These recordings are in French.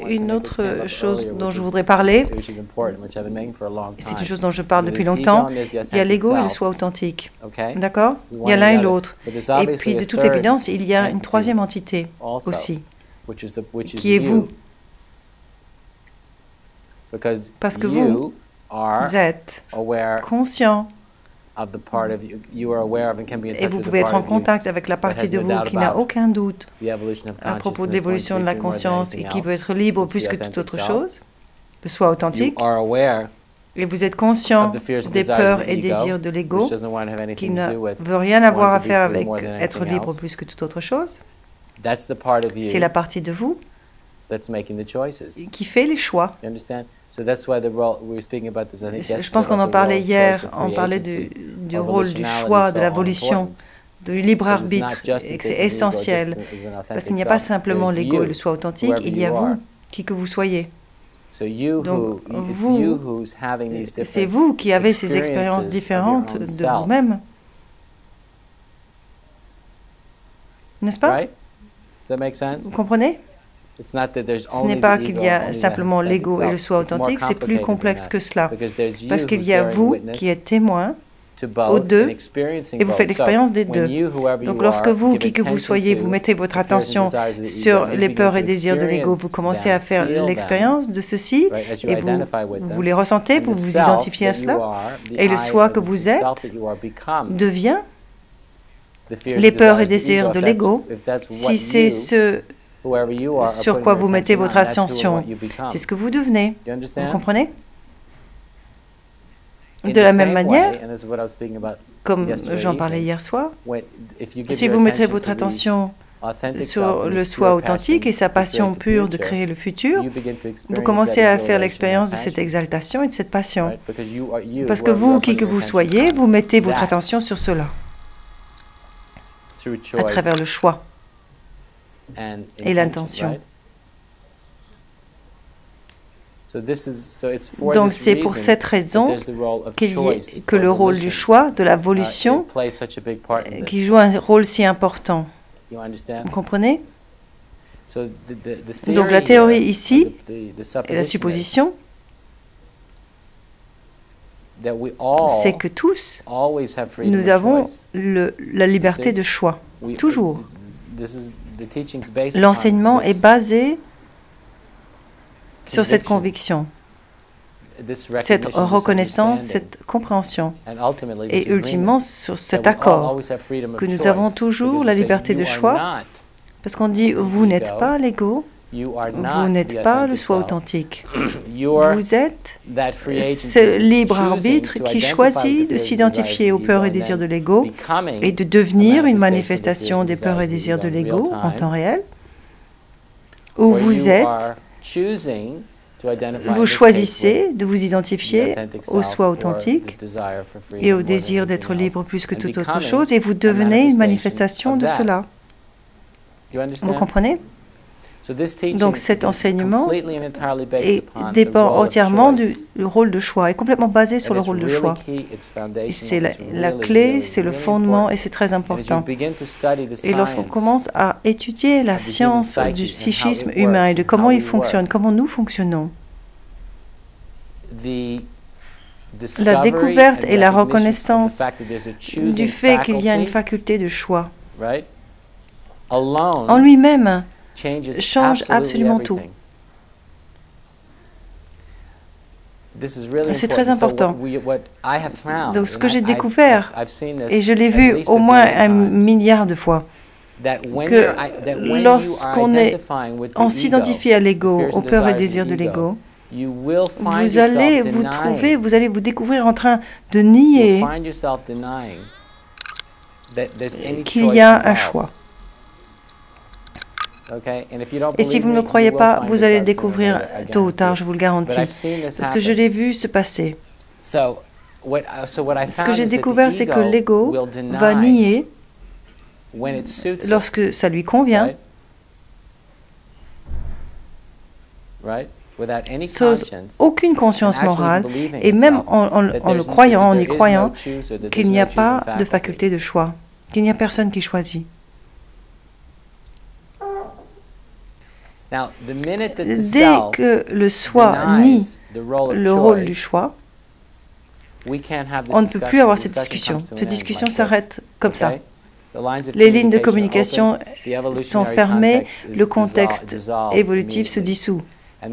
Une autre chose dont je voudrais parler, c'est une chose dont je parle depuis longtemps, il y a l'ego et le soi authentique. D'accord? Il y a l'un et l'autre. Et puis, de toute évidence, il y a une troisième entité aussi, qui est vous. Parce que vous êtes conscient et vous pouvez être en contact avec la partie de vous qui n'a aucun doute à propos de l'évolution de la conscience et qui veut être libre plus que toute autre chose, le soi authentique. Et vous êtes conscient des peurs et désirs de l'ego qui ne veut rien avoir à faire avec être libre plus que toute autre chose. C'est la partie de vous qui fait les choix. Je pense qu'on en parlait hier, on parlait du rôle du choix, de la volition, du libre arbitre, et que c'est essentiel, parce qu'il n'y a pas simplement l'ego et le soi authentique, il y a vous, qui que vous soyez. Donc, vous, c'est vous qui avez ces expériences différentes de vous-même. N'est-ce pas? Vous comprenez? Ce n'est pas qu'il y a simplement l'ego et le soi authentique, c'est plus complexe que cela. Parce qu'il y a vous qui êtes témoin aux deux et vous faites l'expérience des deux. Donc lorsque vous, qui que vous soyez, vous mettez votre attention sur les peurs et désirs de l'ego, vous commencez à faire l'expérience de ceci et vous les ressentez, vous vous identifiez à cela. Et le soi que vous êtes devient les peurs et désirs de l'ego. Si c'est ce sur quoi vous mettez votre attention, c'est ce que vous devenez. Vous comprenez? De la même manière, comme j'en parlais hier soir, si vous mettrez votre attention sur le soi authentique et sa passion pure de créer le futur, vous commencez à faire l'expérience de cette exaltation et de cette passion. Parce que vous, qui que vous soyez, vous mettez votre attention sur cela, à travers le choix et l'intention. Donc c'est pour cette raison que le rôle du choix, de la volition, qui joue un rôle si important. Vous comprenez? Donc la théorie ici, et la supposition, c'est que tous, nous avons la liberté de choix, toujours. L'enseignement est basé sur cette conviction, cette reconnaissance, cette compréhension, et ultimement sur cet accord que nous avons toujours la liberté de choix, parce qu'on dit vous n'êtes pas l'ego, vous n'êtes pas le soi authentique, vous êtes ce libre arbitre qui choisit de s'identifier aux peurs et désirs de l'ego et de devenir une manifestation des peurs et désirs de l'ego en temps réel, où vous êtes. Vous choisissez de vous identifier au soi authentique et au désir d'être libre plus que toute autre chose, et vous devenez une manifestation de cela. Vous comprenez? Donc cet enseignement dépend entièrement du rôle de choix, est complètement basé sur le rôle de choix. C'est la clé, c'est le fondement, et c'est très important. Et lorsqu'on commence à étudier la science du psychisme humain et de comment il fonctionne, comment nous fonctionnons, la découverte et la reconnaissance du fait qu'il y a une faculté de choix en lui-même change absolument tout. C'est très important. Donc ce que j'ai découvert, et je l'ai vu au moins 1 milliard de fois, que on s'identifie à l'ego, aux peurs et désirs de l'ego, vous allez vous découvrir en train de nier qu'il y a un choix. Et si vous ne me croyez pas, vous allez le découvrir tôt ou tard, je vous le garantis. Parce que je l'ai vu se passer. Ce que j'ai découvert, c'est que l'ego va nier lorsque ça lui convient, sans aucune conscience morale, et même en le croyant, en y croyant, qu'il n'y a pas de faculté de choix, qu'il n'y a personne qui choisit. Dès que le soi nie le rôle du choix, on ne peut plus avoir cette discussion. Cette discussion s'arrête comme ça. Les lignes de communication sont fermées, le contexte évolutif se dissout. Je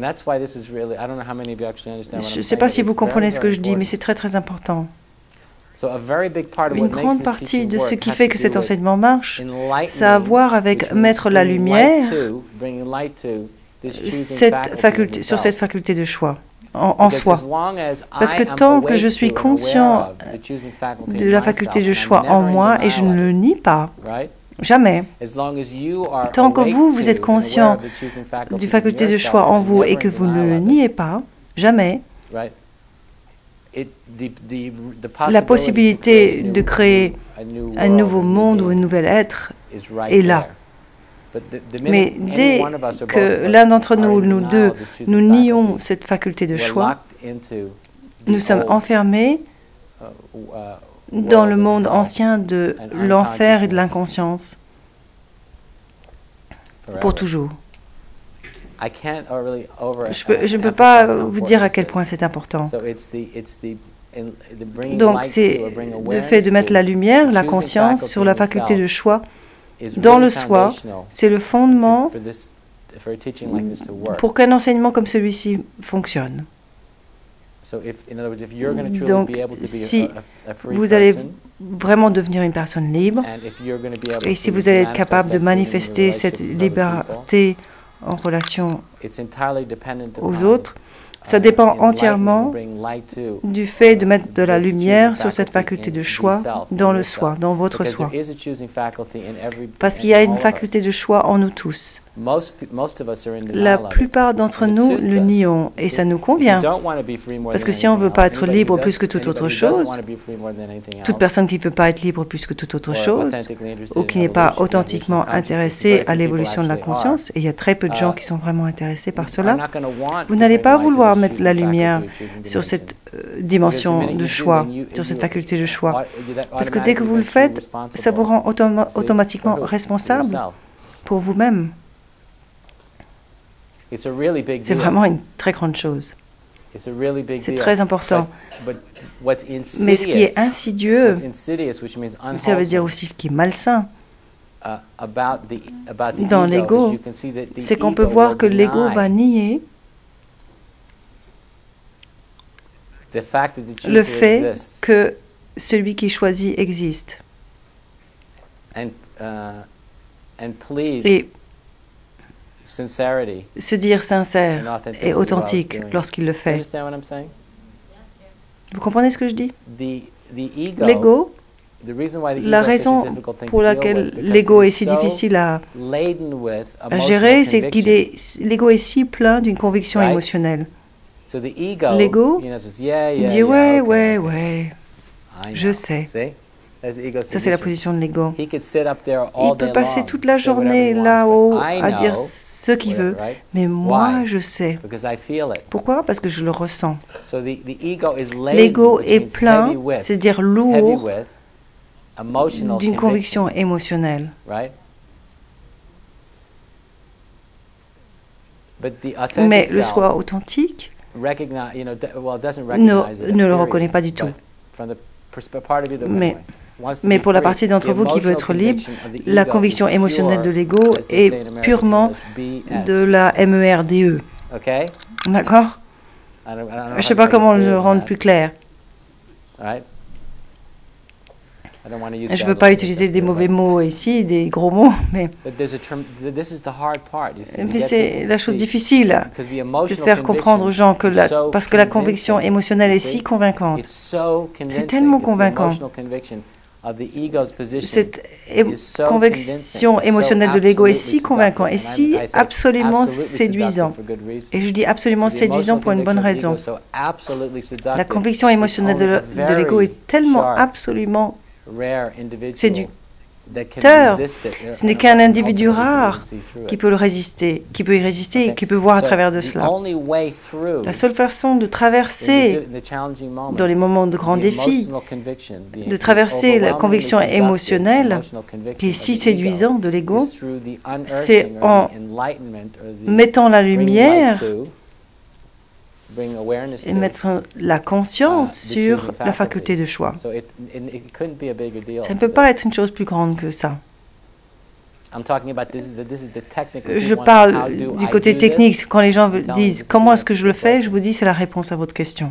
ne sais pas si vous comprenez ce que je dis, mais c'est très très important. Une grande partie de ce qui fait que cet enseignement marche, ça a à voir avec mettre la lumière sur cette faculté de choix en soi. Parce que tant que je suis conscient de la faculté de choix en moi, et je ne le nie pas, jamais. Tant que vous êtes conscient du faculté de choix en vous et que vous ne le niez pas, jamais. La possibilité de créer un nouveau monde ou un nouvel être est là. Mais dès que l'un d'entre nous, nous deux, nous nions cette faculté de choix, nous sommes enfermés dans le monde ancien de l'enfer et de l'inconscience pour toujours. Je ne peux pas vous dire à quel point c'est important. Donc, c'est le fait de mettre la lumière, la conscience sur la faculté de choix dans le soi. C'est le fondement pour qu'un enseignement comme celui-ci fonctionne. Donc, si vous allez vraiment devenir une personne libre, et si vous allez être capable de manifester cette liberté en relation aux autres, ça dépend entièrement du fait de mettre de la lumière sur cette faculté de choix dans le soi, dans votre soi. Parce qu'il y a une faculté de choix en nous tous. La plupart d'entre nous le nions et ça nous convient. Parce que si on ne veut pas être libre plus que toute autre chose, toute personne qui ne veut pas être libre plus que toute autre chose, ou qui n'est pas authentiquement intéressée à l'évolution de la conscience, et il y a très peu de gens qui sont vraiment intéressés par cela, vous n'allez pas vouloir mettre la lumière sur cette dimension de choix, sur cette faculté de choix. Parce que dès que vous le faites, ça vous rend automatiquement responsable pour vous-même. C'est vraiment une très grande chose. C'est très important. Mais ce qui est insidieux, ça veut dire aussi ce qui est malsain dans l'ego, c'est qu'on peut voir que l'ego va nier le fait que celui qui choisit existe. Et se dire sincère et authentique lorsqu'il le fait. Vous comprenez ce que je dis? L'ego, la raison pour laquelle l'ego est si difficile à gérer, c'est que l'ego est si plein d'une conviction émotionnelle. L'ego dit ouais, je sais. Ça, c'est la position de l'ego. Il peut passer toute la journée là-haut à dire ce qu'il veut, mais moi, je sais. Pourquoi? Parce que je le ressens. L'ego est plein, c'est-à-dire lourd, d'une conviction émotionnelle. Mais le soi authentique ne le reconnaît pas du tout. Mais pour la partie d'entre vous qui veut être libre, la conviction émotionnelle de l'ego est purement de la MERDE. D'accord? Je ne sais pas comment le rendre plus clair. Je ne veux pas utiliser des mauvais mots ici, des gros mots, mais c'est la chose difficile de faire comprendre aux gens que parce que la conviction émotionnelle est si convaincante. C'est tellement convaincant. Cette conviction émotionnelle de l'ego est si convaincante et si absolument séduisant. Et je dis absolument séduisant pour une bonne raison. La conviction émotionnelle de l'ego est tellement absolument Ce n'est qu'un individu rare qui peut le résister, qui peut y résister et qui peut voir à travers de cela. La seule façon de traverser dans les moments de grands défis, de traverser la conviction émotionnelle qui est si séduisante de l'ego, c'est en mettant la lumière et mettre la conscience sur la faculté de choix. Ça ne peut pas être une chose plus grande que ça. Je parle du côté technique. Quand les gens disent « Comment est-ce que je le fais ?», je vous dis c'est la réponse à votre question.